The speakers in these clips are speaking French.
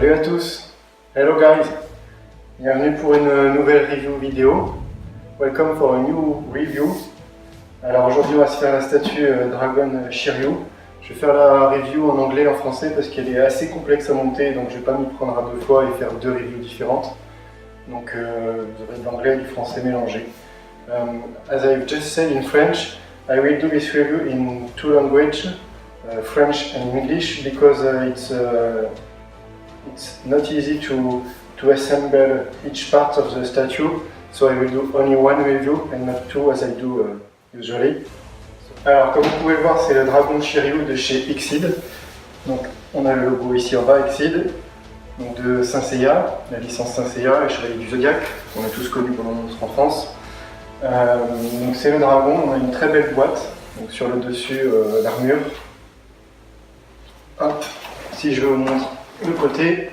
Salut à tous. Hello guys. Bienvenue pour une nouvelle review vidéo. Welcome for a new review. Alors aujourd'hui on va se faire la statue Dragon Shiryu. Je vais faire la review en anglais et en français parce qu'elle est assez complexe à monter, donc je ne vais pas m'y prendre à deux fois et faire deux reviews différentes. Donc vous aurez de l'anglais et du français mélangé. As I've just said in French, I will do this review in two languages, French and English, because it's not easy to assemble each part of the statue, so I will do only one review and not two as I do usually. Alors comme vous pouvez le voir, c'est le dragon Shiryu de chez Xseed. Donc on a le logo ici en bas, Xseed, donc de Saint Seiya, la licence Saint Seiya, les Chevaliers du Zodiaque, on a tous connu pendant notre enfance. Donc c'est le dragon, on a une très belle boîte, donc sur le dessus l'armure. Hop, si je vous montre le côté,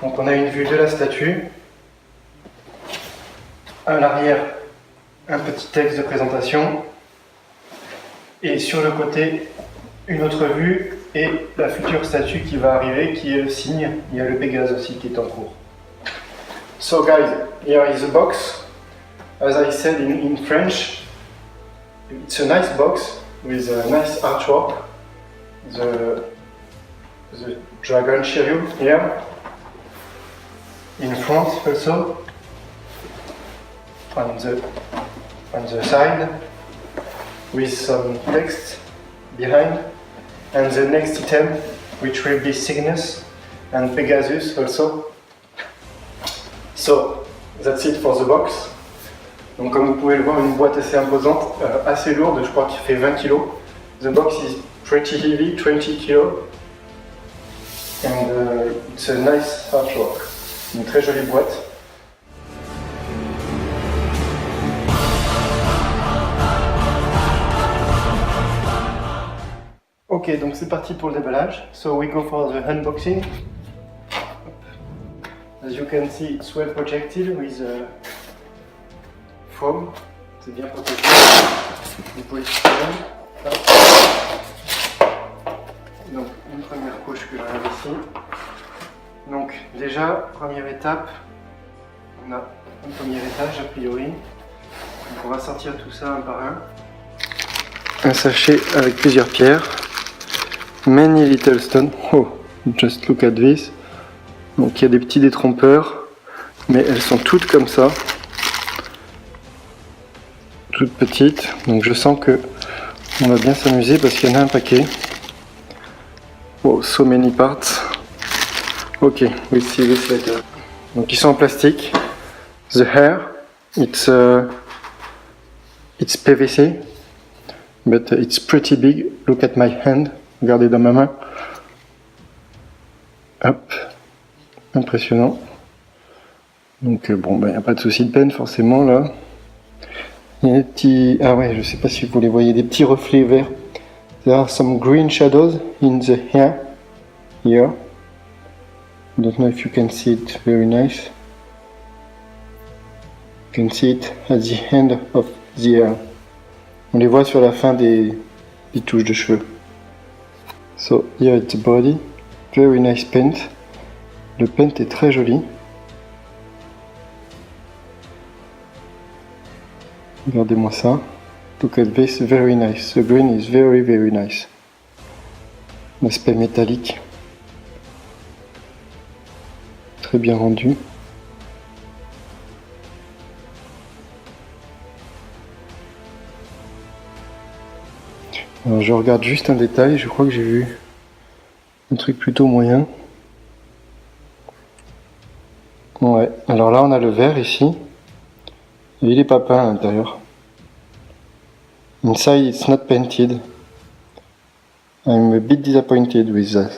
donc on a une vue de la statue. À l'arrière, un petit texte de présentation. Et sur le côté, une autre vue et la future statue qui va arriver, qui est le cygne. Il y a le Pégase aussi qui est en cours. So guys, here is the box. As I said in French, it's a nice box with a nice artwork. The Dragon Shiryu here. In front also. On the side. With some text behind, and the next item, which will be Cygnus and Pegasus also. So that's it for the box. Donc comme vous pouvez le voir, une boîte assez imposante, assez lourde, je crois qu'il fait 20 kg. The box is pretty heavy, 20 kg. And it's a nice artwork. Une très jolie boîte. Ok, donc c'est parti pour le déballage. So we go for the unboxing. As you can see, it's well protected with foam. C'est bien protégé. Vous pouvez tirer. Donc une première couche que j'enlève ici. Donc déjà, première étape, on a un premier étage a priori. Donc on va sortir tout ça un par un. Un sachet avec plusieurs pierres. Many little stones. Oh, just look at this. Donc il y a des petits détrompeurs, mais elles sont toutes comme ça, toutes petites. Donc je sens que on va bien s'amuser parce qu'il y en a un paquet. Wow, so many parts. Ok, we'll see this later. Donc ils sont en plastique. The hair, it's PVC, but it's pretty big. Look at my hand. Regardez dans ma main. Hop. Impressionnant. Donc bon, il n'y a pas de souci de peine forcément là. Il y a des petits... Ah ouais, je sais pas si vous les voyez, des petits reflets verts. There are some green shadows in the hair. Here. I don't know if you can see it very nice. You can see it at the end of the hair. On les voit sur la fin des touches de cheveux. So here it's the body, very nice paint. Le paint est très joli. Regardez-moi ça. Look at this, very nice. The green is very very nice. L'aspect métallique. Très bien rendu. Alors je regarde juste un détail, je crois que j'ai vu un truc plutôt moyen. Ouais, alors là on a le vert ici, et il est pas peint à l'intérieur. Inside it's not painted. I'm a bit disappointed with that.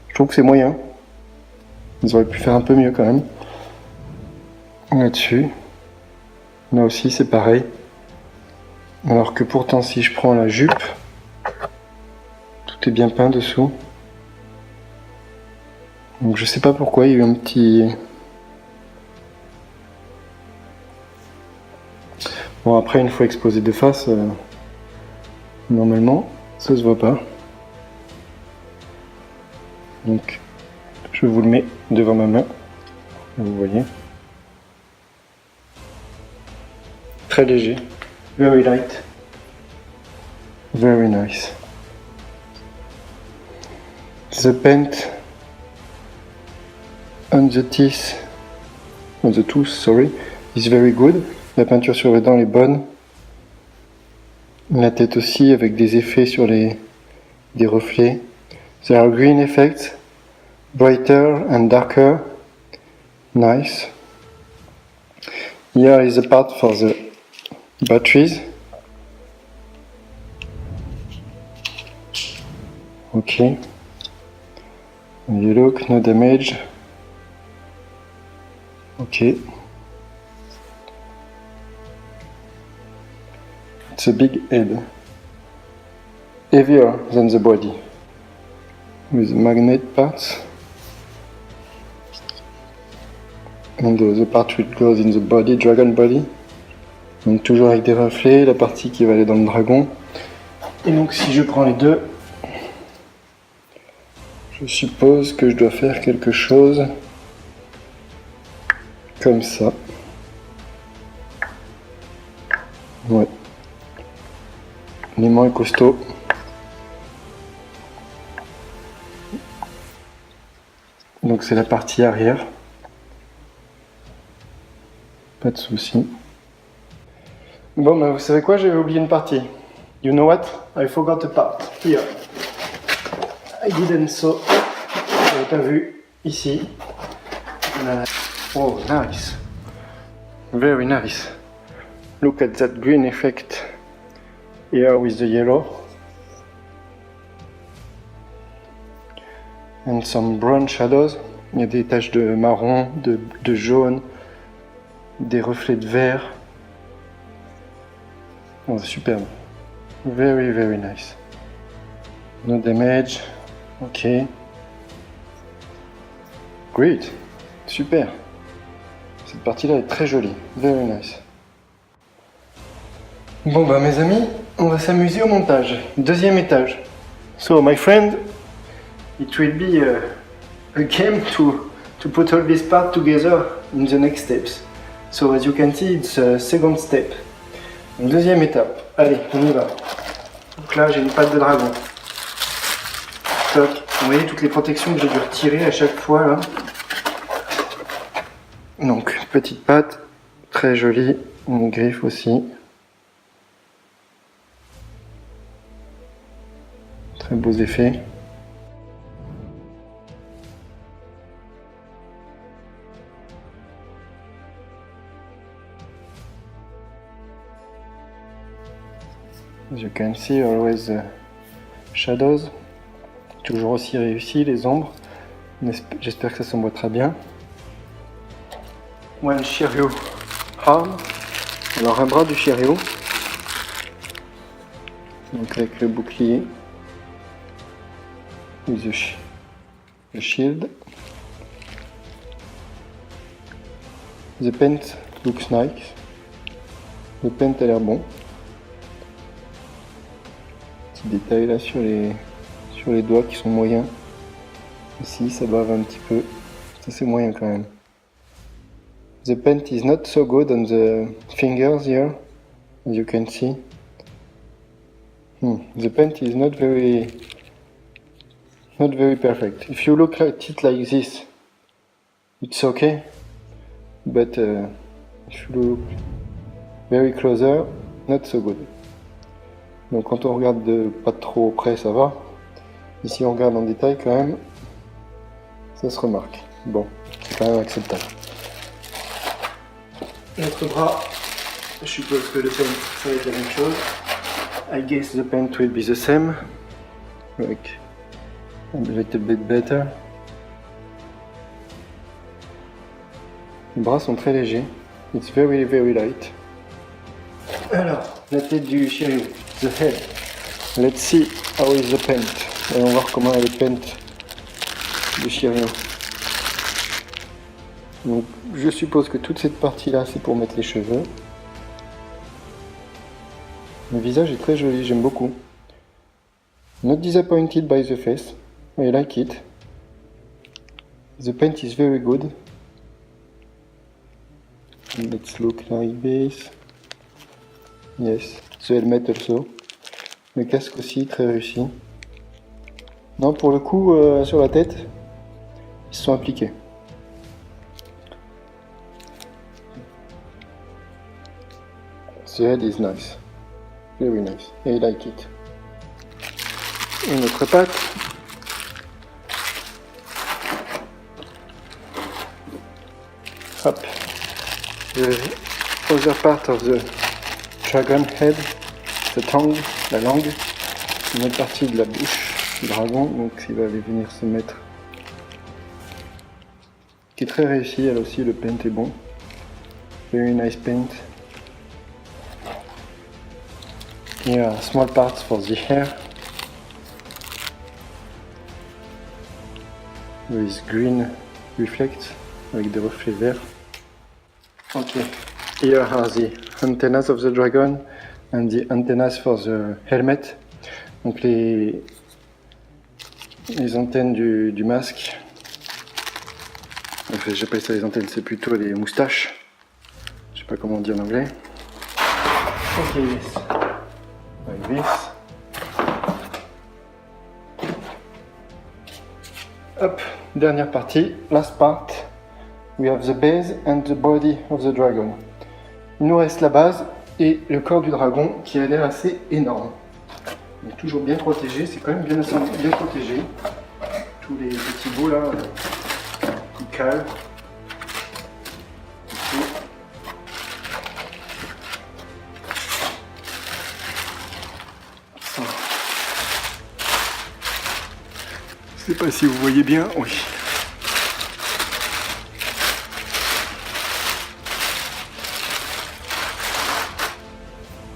Je trouve que c'est moyen. Ils auraient pu faire un peu mieux quand même. Là-dessus. Là aussi c'est pareil. Alors que pourtant si je prends la jupe, tout est bien peint dessous. Donc je sais pas pourquoi il y a eu un petit... Bon après une fois exposé de face, normalement ça se voit pas. Donc Je vous le mets devant ma main. Vous voyez. Très léger. Very light. Very nice. The paint on the teeth, on the tooth, sorry, is very good. La peinture sur les dents est bonne. La tête aussi, avec des effets sur des reflets. There are green effects, brighter and darker. Nice. Here is the part for the batteries. Okay. You look, no damage. Okay. It's a big head. Heavier than the body. With magnet parts. And the part which goes in the body, dragon body. Donc toujours avec des reflets, la partie qui va aller dans le dragon. Et donc si je prends les deux, je suppose que je dois faire quelque chose comme ça. Ouais. L'aimant est costaud. Donc c'est la partie arrière. Pas de souci. Bon, ben vous savez quoi, j'avais oublié une partie. You know what? I forgot a part. Here. I didn't saw. J'avais pas vu. Ici. Oh, nice. Very nice. Look at that green effect. Here with the yellow. And some brown shadows. Il y a des taches de marron, de jaune, des reflets de vert. Oh, superbe. Very, very nice. No damage. Ok. Great. Super. Cette partie-là est très jolie. Very nice. Bon bah mes amis, on va s'amuser au montage. Deuxième étage. So my friend, it will be a game to put all this part together in the next steps. So as you can see, it's a second step. Deuxième étape. Allez, on y va. Donc là, j'ai une patte de dragon. Toc. Vous voyez toutes les protections que j'ai dû retirer à chaque fois là. Donc, petite patte, très jolie, une griffe aussi. Très beaux effets. As you can see, always the shadows. Toujours aussi réussi, les ombres. J'espère que ça s'emboîtera bien. One Shiryu arm. Alors un bras du Shiryu. Donc avec le bouclier. With the shield. The paint looks nice. Le paint a l'air bon. Petit détail là sur les doigts qui sont moyens. Ici ça bave un petit peu. Ça c'est moyen quand même. The paint is not so good on the fingers here, as you can see. The paint is not very perfect. If you look at it like this, it's okay. But if you look very closer, not so good. Donc quand on regarde de pas trop près, ça va. Ici on regarde en détail quand même, ça se remarque. Bon, c'est quand même acceptable. Notre bras, je suppose que le paint ça va être la même chose. I guess the paint will be the same. Like a little bit better. Les bras sont très légers. It's very very light. Alors, la tête du Shiryu, the head. Let's see how is the paint. Allons voir comment est le paint du Shiryu. Donc, je suppose que toute cette partie-là, c'est pour mettre les cheveux. Le visage est très joli, j'aime beaucoup. Not disappointed by the face. I like it. The paint is very good. Let's look like this. Yes, the helmet also. Le casque aussi, très réussi. Non, pour le coup, sur la tête, ils se sont appliqués. The head is nice. Very nice. I like it. Une autre patte. Hop. The other part of the dragon head, the tongue, la langue, une autre partie de la bouche du dragon, donc il va venir se mettre. Qui est très réussi, elle aussi, le paint est bon. Very nice paint. Here are small parts for the hair. With green reflect, avec des reflets verts. Okay, here are the antennas of the dragon and the antennas for the helmet. Donc les antennes du masque. Enfin, j'appelle ça les antennes, c'est plutôt les moustaches. Je sais pas comment on dit en anglais. Ok, yes. Like this. Hop, dernière partie, last part. We have the base and the body of the dragon. Il nous reste la base et le corps du dragon qui a l'air assez énorme. Il est toujours bien protégé, c'est quand même bien protégé. Tous les petits bouts là, qui calent. Je sais pas si vous voyez bien, oui.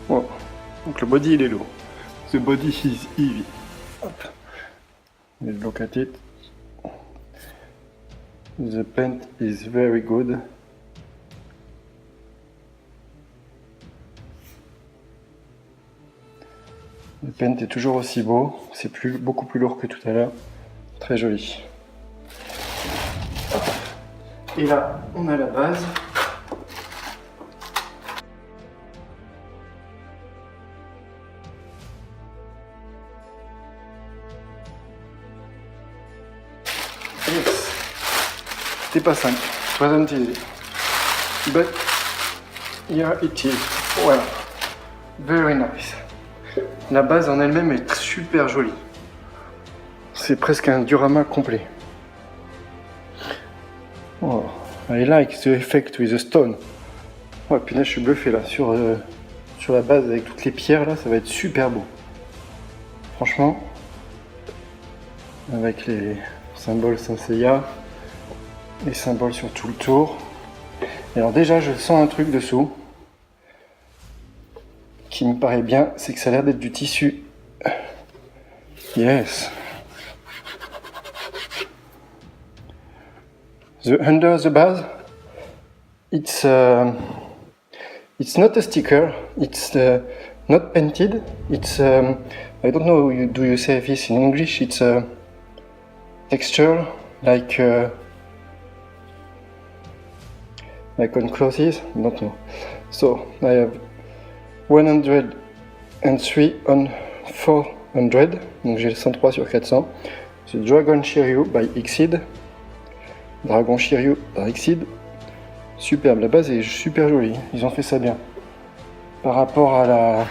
Bon. Donc le body il est lourd. The body is heavy. Hop. Let's look at it. The paint is very good. Le paint est toujours aussi beau. C'est beaucoup plus lourd que tout à l'heure. Très joli. Et là, on a la base. Yes. C'était pas simple. It wasn't easy. But here it is. Voilà. Very nice. La base en elle-même est super jolie. C'est presque un diorama complet. Oh, I like the effect with the stone. Oh, puis là, je suis bluffé là sur la base avec toutes les pierres là, ça va être super beau. Franchement, avec les symboles Saint Seiya, les symboles sur tout le tour. Et alors déjà, je sens un truc dessous qui me paraît bien, c'est que ça a l'air d'être du tissu. Yes. Under the base, it's not a sticker. It's not painted. It's I don't know. Do you say this in English? It's a texture like on clothes. I don't know. So I have 103 on 400. Donc j'ai le 103 sur 400. The Dragon Shiryu by Exceed. Dragon Shiryu par Exceed. Superbe, la base est super jolie, ils ont fait ça bien. Par rapport à la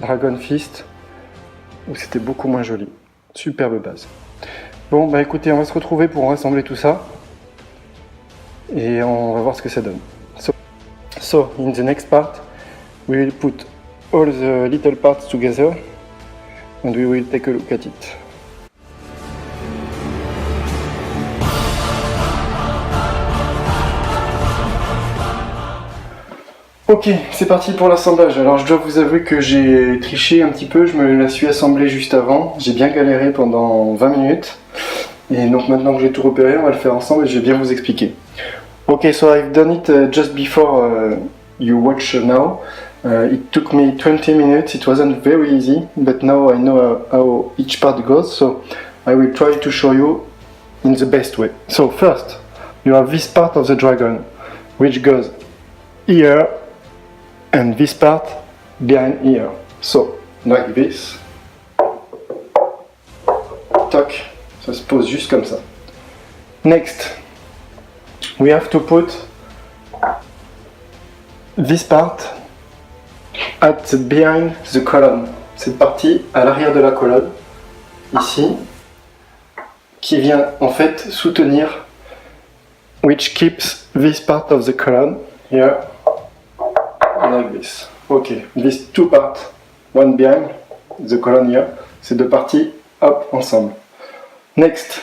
Dragon Fist, où c'était beaucoup moins joli. Superbe base. Bon, bah écoutez, on va se retrouver pour rassembler tout ça. Et on va voir ce que ça donne. So in the next part, we will put all the little parts together and we will take a look at it. Ok, c'est parti pour l'assemblage. Alors je dois vous avouer que j'ai triché un petit peu, je me la suis assemblée juste avant. J'ai bien galéré pendant 20 minutes. Et donc maintenant que j'ai tout repéré, on va le faire ensemble et je vais bien vous expliquer. Ok, so I've done it just before you watch now. It took me 20 minutes, it wasn't very easy, but now I know how each part goes, so I will try to show you in the best way. So first, you have this part of the dragon, which goes here, and this part behind here. So, like this. Toc, ça se pose juste comme ça. Next, we have to put this part behind the column. Cette partie à l'arrière de la colonne, ici, qui vient en fait soutenir, which keeps this part of the column here, like this. Okay, these two parts, one behind the column here, ces deux parties, hop, ensemble. Next,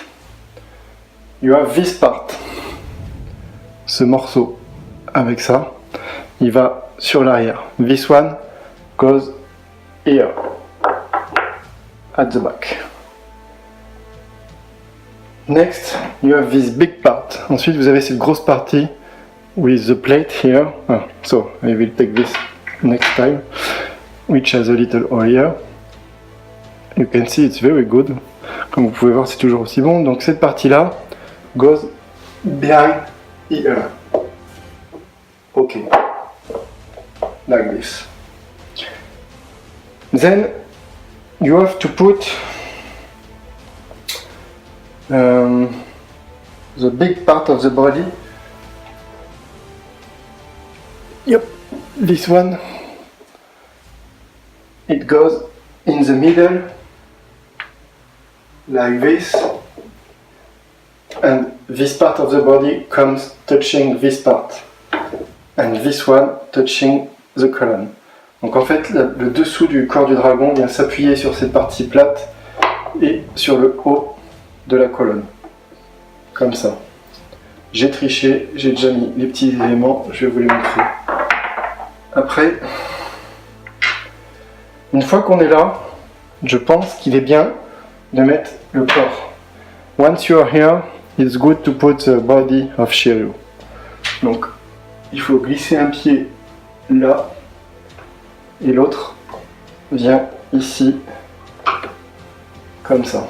you have this part. Ce morceau avec ça, il va sur l'arrière. This one goes here, at the back. Next, you have this big part. Ensuite, vous avez cette grosse partie with the plate here. So, I will take this next time, which has a little hole here. You can see it's very good. Comme vous pouvez voir, c'est toujours aussi bon. Donc, cette partie-là goes behind here. Okay. Like this. Then, you have to put the big part of the body. Yep, this one. It goes in the middle, like this, and this part of the body comes touching this part, and this one touching the column. Donc en fait, le dessous du corps du dragon vient s'appuyer sur cette partie plate et sur le haut de la colonne, comme ça. J'ai triché, j'ai déjà mis les petits éléments, je vais vous les montrer. Après, une fois qu'on est là, je pense qu'il est bien de mettre le corps. Once you are here, it's good to put the body of Shiryu. Donc, il faut glisser un pied là, et l'autre vient ici, comme ça.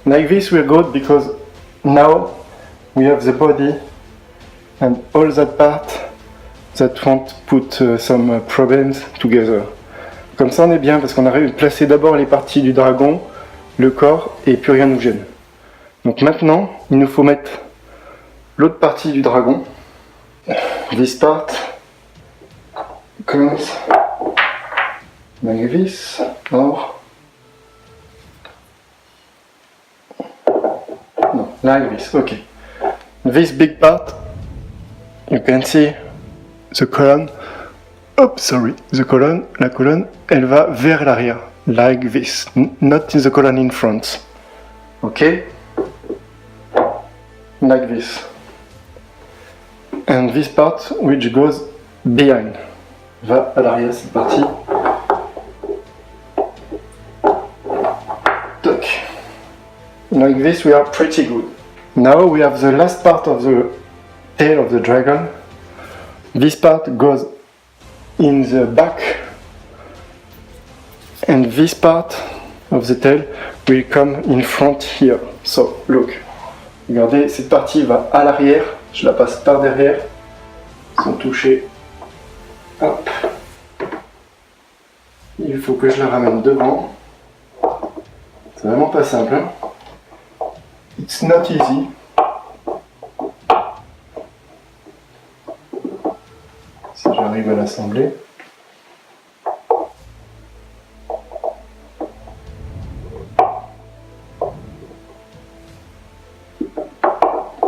Like this we're good because now we have the body and all that part that won't put some problems together. Comme ça on est bien parce qu'on arrive à placer d'abord les parties du dragon, le corps et plus rien nous gêne. Donc maintenant il nous faut mettre l'autre partie du dragon. This part comes like this or no, like this. Okay. This big part, you can see the column. Oops, sorry. The column, la colonne, elle va vers l'arrière, like this. Not in the column in front. Okay. Like this. And this part, which goes behind, va à l'arrière cette partie. Toc. Like this we are pretty good. Now we have the last part of the tail of the dragon. This part goes in the back and this part of the tail will come in front here. So look, regardez, cette partie va à l'arrière, je la passe par derrière sans toucher. Hop. Il faut que je la ramène devant. C'est vraiment pas simple, hein? It's not easy. Si j'arrive à l'assembler.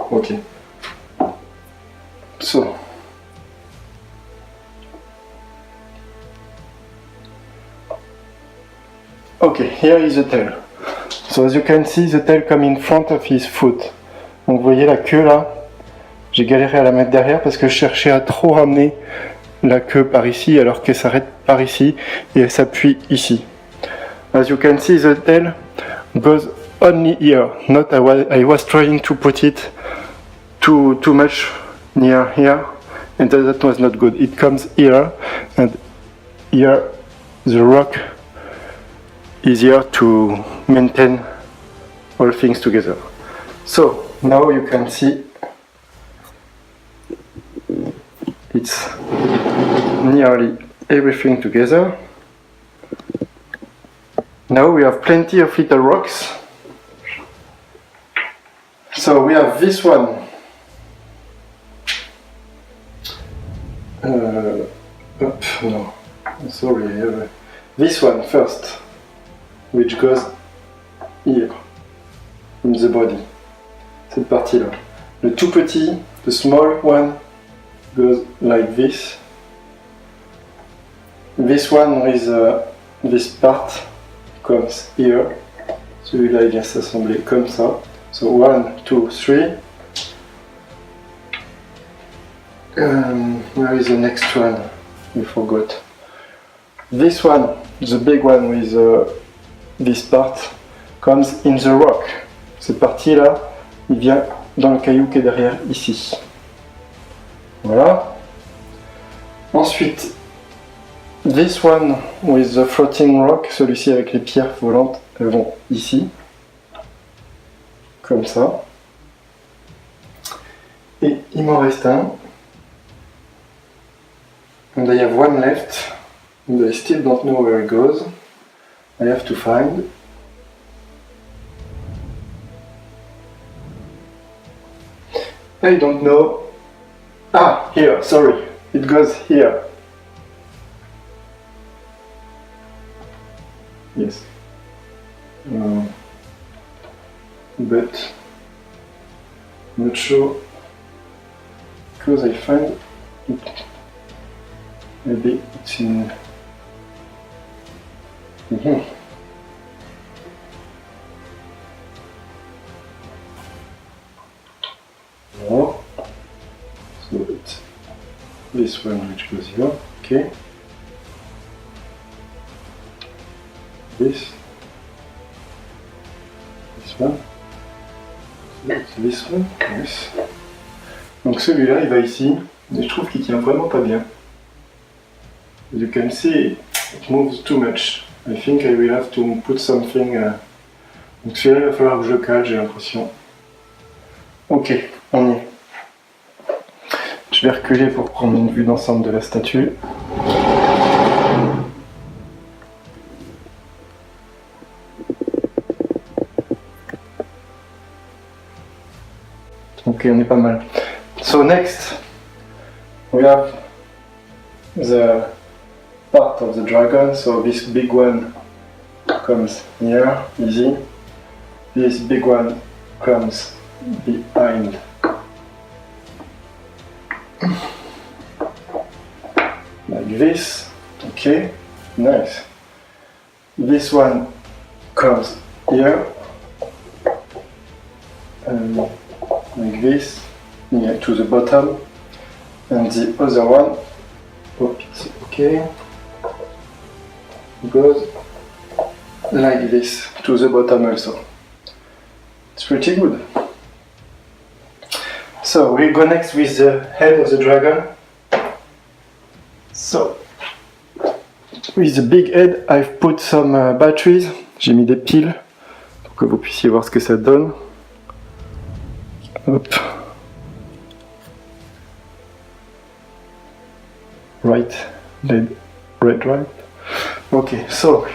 Ok. So. Okay, here is the tail. So as you can see, the tail come in front of his foot. Donc vous voyez la queue là, j'ai galéré à la mettre derrière parce que je cherchais à trop ramener la queue par ici alors qu'elle s'arrête par ici et elle s'appuie ici. As you can see, the tail goes only here. Not I was trying to put it too much near here and that was not good. It comes here and here the rock easier to maintain all things together. So now you can see it's nearly everything together. Now we have plenty of little rocks. So we have this one. No, sorry, I have this one first, which goes here, in the body. Cette partie-là. Le tout petit, the small one, goes like this. This one with this part comes here. Celui-là il vient s'assembler comme ça. So 1, 2, 3. Where is the next one? We forgot. This one, the big one with this part, comes in the rock. Cette partie-là, il vient dans le caillou qui est derrière ici. Voilà. Ensuite, this one with the floating rock, celui-ci avec les pierres volantes, elles vont ici. Comme ça. Et il m'en reste un. And I have one left. And I still don't know where it goes. I have to find. I don't know. Ah, here, sorry. It goes here. Yes. But not sure because I find it. Maybe it's in. No. So it's this one which goes here. Okay. This one. So it's this one. Yes. Donc celui-là, il va ici. Et je trouve qu'il tient vraiment pas bien. As you can see, it moves too much. I think I will have to put something. Donc celui-là, il va falloir que je le cale, j'ai l'impression. Ok, on y est. Je vais reculer pour prendre une vue d'ensemble de la statue. Ok, on est pas mal. So next, we have the part of the dragon. So this big one comes here, easy. This big one comes behind. Like this. Okay, nice. This one comes here. Like this, yeah, to the bottom, and the other one, oops, okay, goes like this to the bottom also. It's pretty good. So we go next with the head of the dragon. So with the big head, I've put some batteries. J'ai mis des piles pour que vous puissiez voir ce que ça donne. Hop. Right, red, right. Ok, so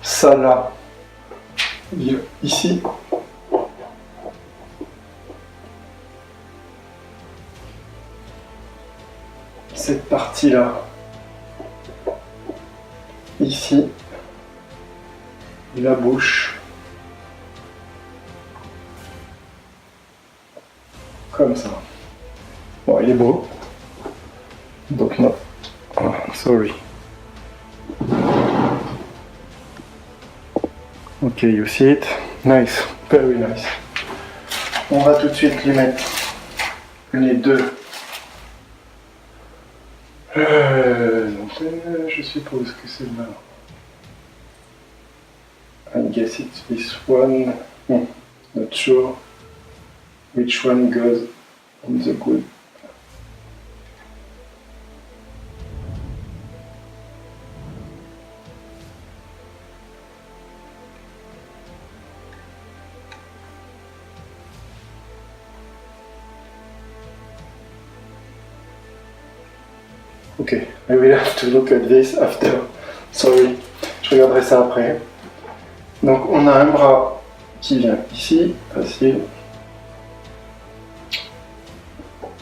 ça là, ici. Cette partie là, ici, la bouche. Comme ça. Bon, il est beau. Donc non. Oh, sorry. Ok, you see it? Nice. Very nice. On va tout de suite les mettre. Les deux. Donc, je suppose que c'est là. I guess it's this one. Not sure. Which one goes in the good? Ok, I will have to look at this after. Sorry, je regarderai ça après. Donc on a un bras qui vient ici, facile.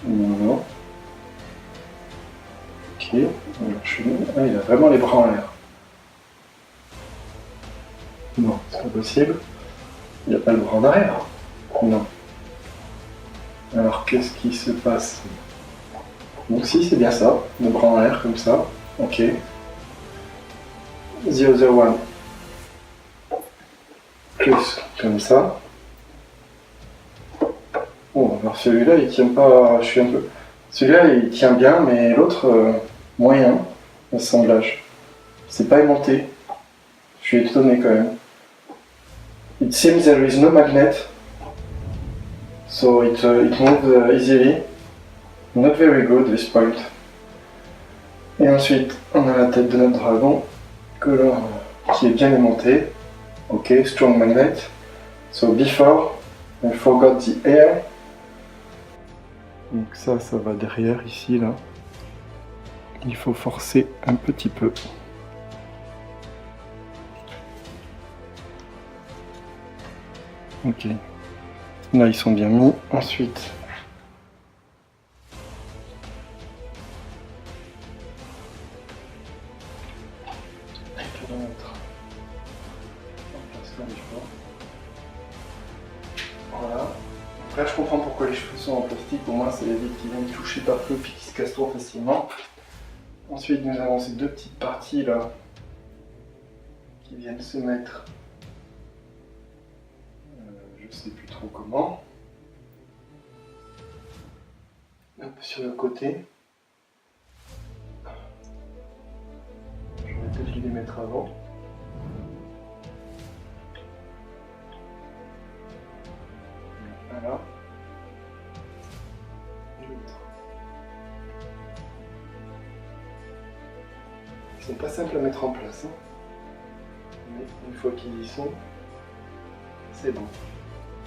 Non. Ok, alors je suis... Ah, il a vraiment les bras en l'air. Non, c'est pas possible. Il n'y a pas le bras en arrière. Non. Alors qu'est-ce qui se passe? Donc si, c'est bien ça, le bras en l'air comme ça. Ok. The other one. Plus comme ça. Bon, alors celui-là il tient pas. Je suis un peu. Celui-là il tient bien, mais l'autre moyen, l'assemblage. C'est pas aimanté. Je suis étonné quand même. It seems there is no magnet, so it moves easily. Not very good this point. Et ensuite, on a la tête de notre dragon, qui est bien aimanté. Ok, strong magnet. So before, I forgot the air. Donc ça va derrière ici là. Il faut forcer un petit peu. Ok. Là ils sont bien mis. Ensuite. Voilà. Après je comprends pourquoi les cheveux sont en plastique, au moins ça évite qu'ils viennent toucher par feu puis qu'ils se cassent trop facilement. Ensuite nous avons ces deux petites parties là qui viennent se mettre, je sais plus trop comment, un peu sur le côté. Je vais peut-être les mettre avant. Voilà. Ils sont pas simples à mettre en place, hein. Mais une fois qu'ils y sont, c'est bon.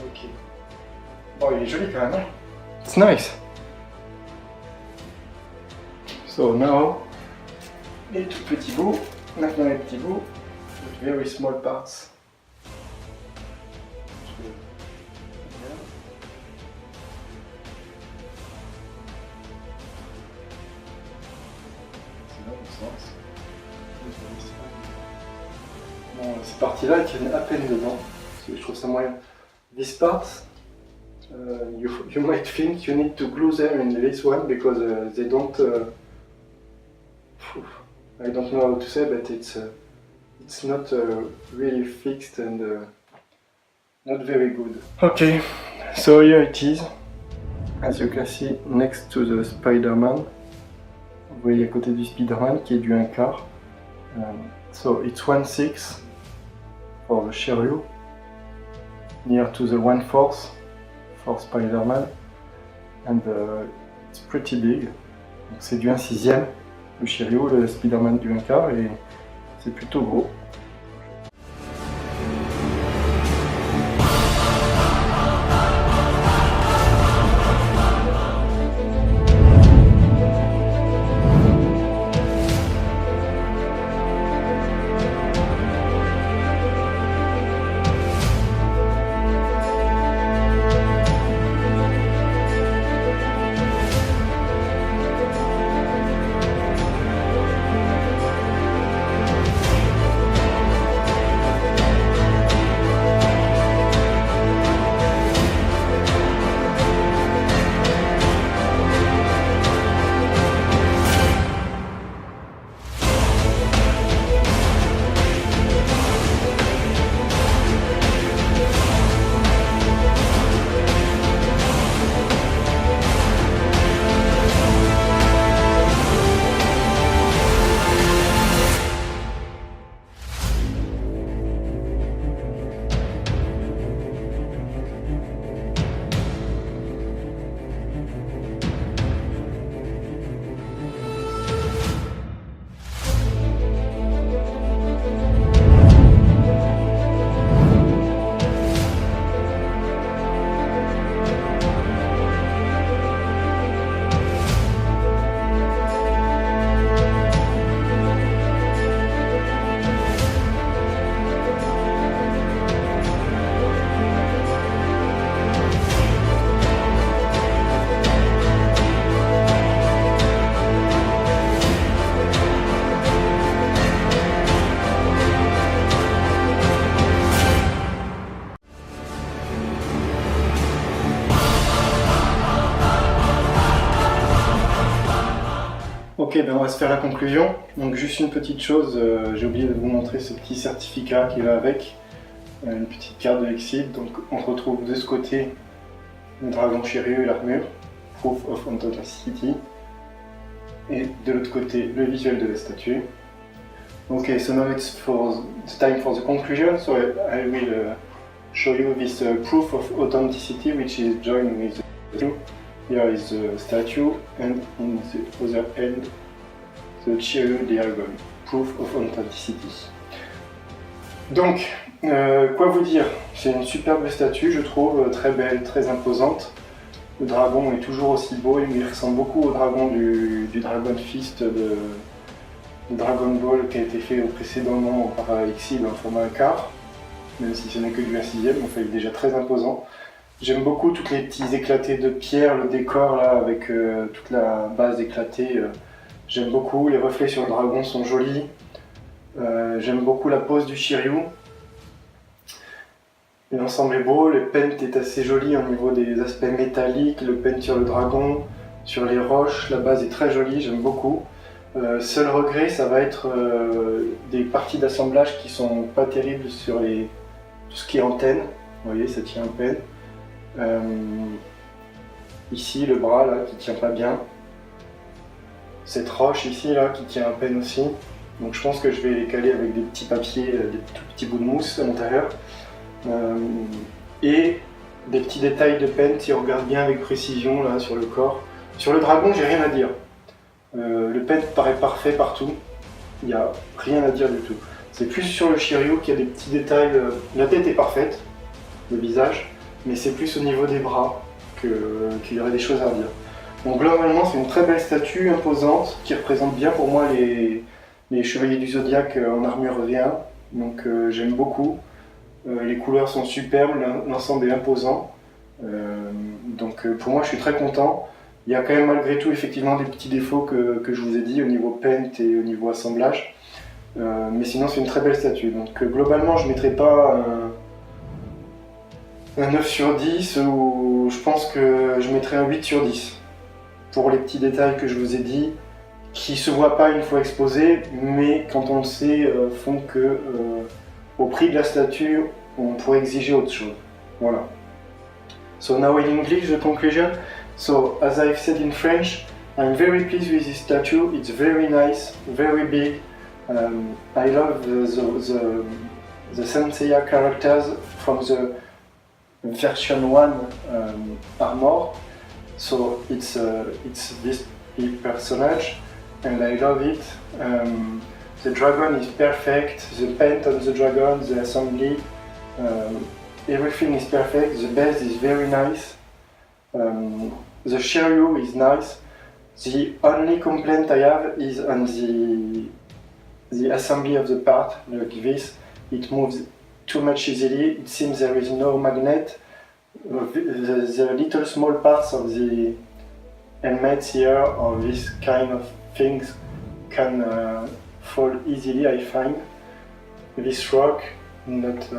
Ok. Bon, il est joli quand même, hein. It's nice. So now, les tout petits bouts. Maintenant les petits bouts. Very small parts. Bon, ces parties-là, ils tiennent à peine dedans. Parce que je trouve ça moyen. These parts, you might think you need to glue them in this one because they don't. I don't know how to say, but it's not really fixed and not very good. Okay, so here it is. As you can see, next to the Spider-Man. Vous voyez à côté du Spider-Man qui est du 1/4. So it's 1/6 for the Shiryu, near to the 1/4 for Spider-Man, and it's pretty big. Donc c'est du 1/6, le Shiryu, le Spider-Man du 1/4, et c'est plutôt gros. Ok, ben on va se faire la conclusion. Donc juste une petite chose, j'ai oublié de vous montrer ce petit certificat qui va avec, une petite carte de Exceed. Donc on retrouve de ce côté le dragon Shiryu et l'armure, Proof of Authenticity, et de l'autre côté le visuel de la statue. Ok, so now it's for the time for the conclusion. So I will show you this proof of authenticity, which is joined with the statue. Here is the statue, and in the other end, the Shiryu diagram, proof of authenticity. Donc, quoi vous dire? C'est une superbe statue, je trouve, très belle, très imposante. Le dragon est toujours aussi beau, il ressemble beaucoup au dragon du Dragon Fist de Dragon Ball qui a été fait précédemment par Exceed en format quart, même si ce n'est que du 1/6, enfin il est déjà très imposant. J'aime beaucoup tous les petits éclatés de pierre, le décor là avec toute la base éclatée. J'aime beaucoup, les reflets sur le dragon sont jolis. J'aime beaucoup la pose du Shiryu. L'ensemble est beau, le paint est assez joli au niveau des aspects métalliques, le paint sur le dragon, sur les roches, la base est très jolie, j'aime beaucoup. Seul regret, ça va être des parties d'assemblage qui sont pas terribles sur tout ce qui est antenne. Vous voyez, ça tient à peine. Ici, le bras là qui tient pas bien. Cette roche ici là qui tient à peine aussi. Donc je pense que je vais les caler avec des petits papiers, des tout petits bouts de mousse à l'intérieur. Et des petits détails de paint si on regarde bien avec précision là sur le corps. Sur le dragon, j'ai rien à dire. Le paint paraît parfait partout, il n'y a rien à dire du tout. C'est plus sur le Shiryu qu'il y a des petits détails. La tête est parfaite, le visage, mais c'est plus au niveau des bras qu'il y aurait des choses à dire. Donc globalement, c'est une très belle statue imposante qui représente bien pour moi les chevaliers du Zodiaque en armure V1. Donc j'aime beaucoup. Les couleurs sont superbes, l'ensemble est imposant. Donc pour moi, je suis très content. Il y a quand même malgré tout effectivement des petits défauts que je vous ai dit au niveau paint et au niveau assemblage. Mais sinon c'est une très belle statue. Donc globalement je ne mettrai pas un 9 sur 10 ou je pense que je mettrai un 8 sur 10. Pour les petits détails que je vous ai dit, qui ne se voient pas une fois exposés, mais quand on le sait font que au prix de la statue on pourrait exiger autre chose. Voilà. So now in English the conclusion. So, as I've said in French, I'm very pleased with this statue. It's very nice, very big. I love the Senseiya characters from the version 1 armor. So it's this big personage, and I love it. The dragon is perfect. The paint on the dragon, the assembly, everything is perfect. The base is very nice. The Shiryu is nice. The only complaint I have is on the assembly of the part, like this. It moves too much easily. It seems there is no magnet. The little small parts of the helmets here or this kind of things can fall easily, I find. This rock not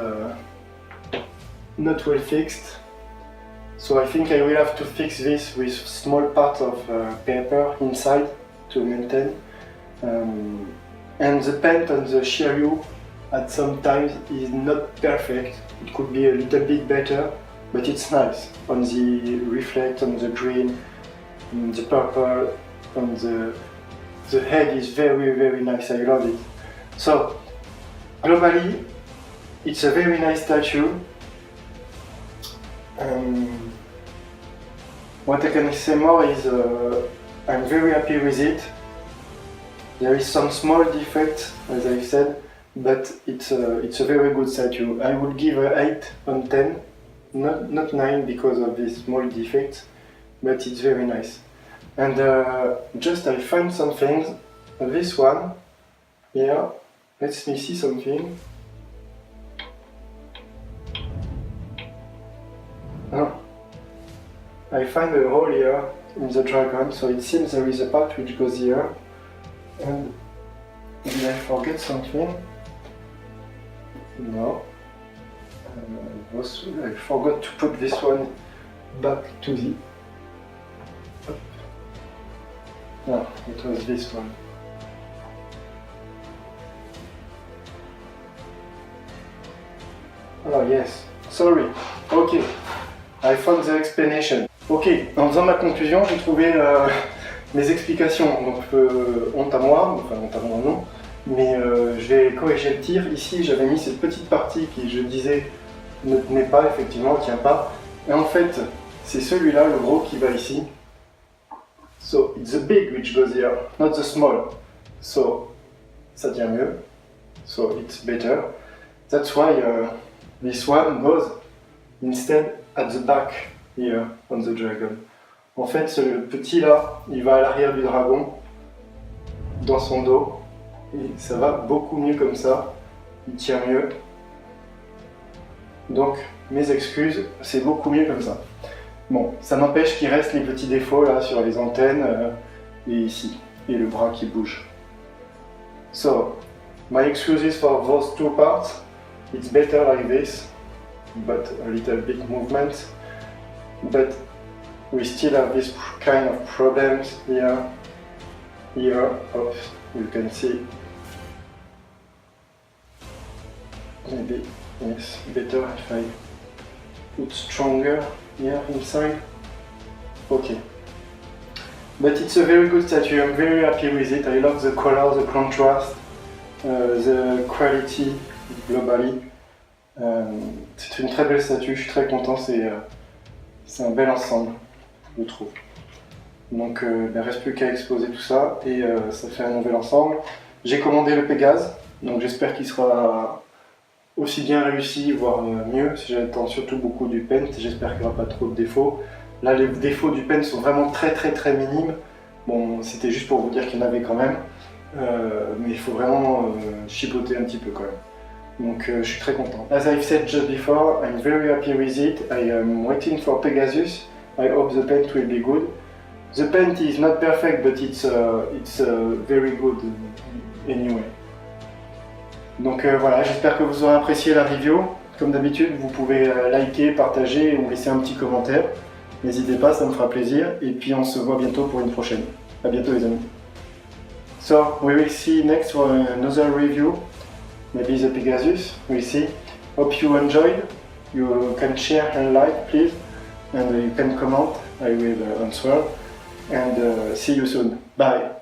well fixed. So I think I will have to fix this with small part of paper inside to maintain. And the paint on the Shiryu at some times is not perfect. It could be a little bit better, but it's nice. On the reflect, on the green, on the purple, on the head is very, very nice. I love it. So globally, it's a very nice statue. What I can say more is I'm very happy with it. There is some small defects, as I've said, but it's a very good statue. I would give a 8 on 10, not 9 because of these small defects, but it's very nice. And just I find some things. This one here, let me see something. I find a hole here in the dragon, so it seems there is a part which goes here. And did I forget something? No. I forgot to put this one back to the... No, it was this one. Oh yes, sorry. Ok, I found the explanation. Ok, en faisant ma conclusion, j'ai trouvé mes explications. Donc honte à moi, enfin honte à moi non, mais je vais corriger le tir. Ici, j'avais mis cette petite partie qui, je disais, ne tenait pas, effectivement, ne tient pas. Et en fait, c'est celui-là, le gros, qui va ici. So, it's the big which goes here, not the small. So, ça tient mieux. So, it's better. That's why this one goes instead at the back here on the dragon. En fait, ce petit là, il va à l'arrière du dragon, dans son dos, et ça va beaucoup mieux comme ça. Il tient mieux. Donc, mes excuses, c'est beaucoup mieux comme ça. Bon, ça n'empêche qu'il reste les petits défauts là sur les antennes et ici, et le bras qui bouge. So, my excuses for those two parts. It's better like this, but a little bit movement. But we still have this kind of problems here. Here, you can see. Maybe, yes, better if I put stronger here inside. Okay. But it's a very good statue, I'm very happy with it. I love the color, the contrast, the quality globally. C'est une très belle statue, je suis très content, c'est un bel ensemble, je trouve. Donc il ne reste plus qu'à exposer tout ça et ça fait un nouvel ensemble. J'ai commandé le Pégase, donc j'espère qu'il sera aussi bien réussi, voire mieux. J'attends surtout beaucoup du Pent, j'espère qu'il n'y aura pas trop de défauts. Là, les défauts du Pent sont vraiment très minimes. Bon, c'était juste pour vous dire qu'il y en avait quand même, mais il faut vraiment chipoter un petit peu quand même. Donc je suis très content. As I've said just before, I'm very happy with it. I am waiting for Pegasus. I hope the paint will be good. The paint is not perfect, but it's very good anyway. Donc voilà, j'espère que vous aurez apprécié la review. Comme d'habitude, vous pouvez liker, partager ou laisser un petit commentaire. N'hésitez pas, ça me fera plaisir. Et puis on se voit bientôt pour une prochaine. À bientôt les amis. So, we will see next for another review. Maybe the Pegasus, we'll see. Hope you enjoyed. You can share and like, please. And you can comment, I will answer. And see you soon. Bye.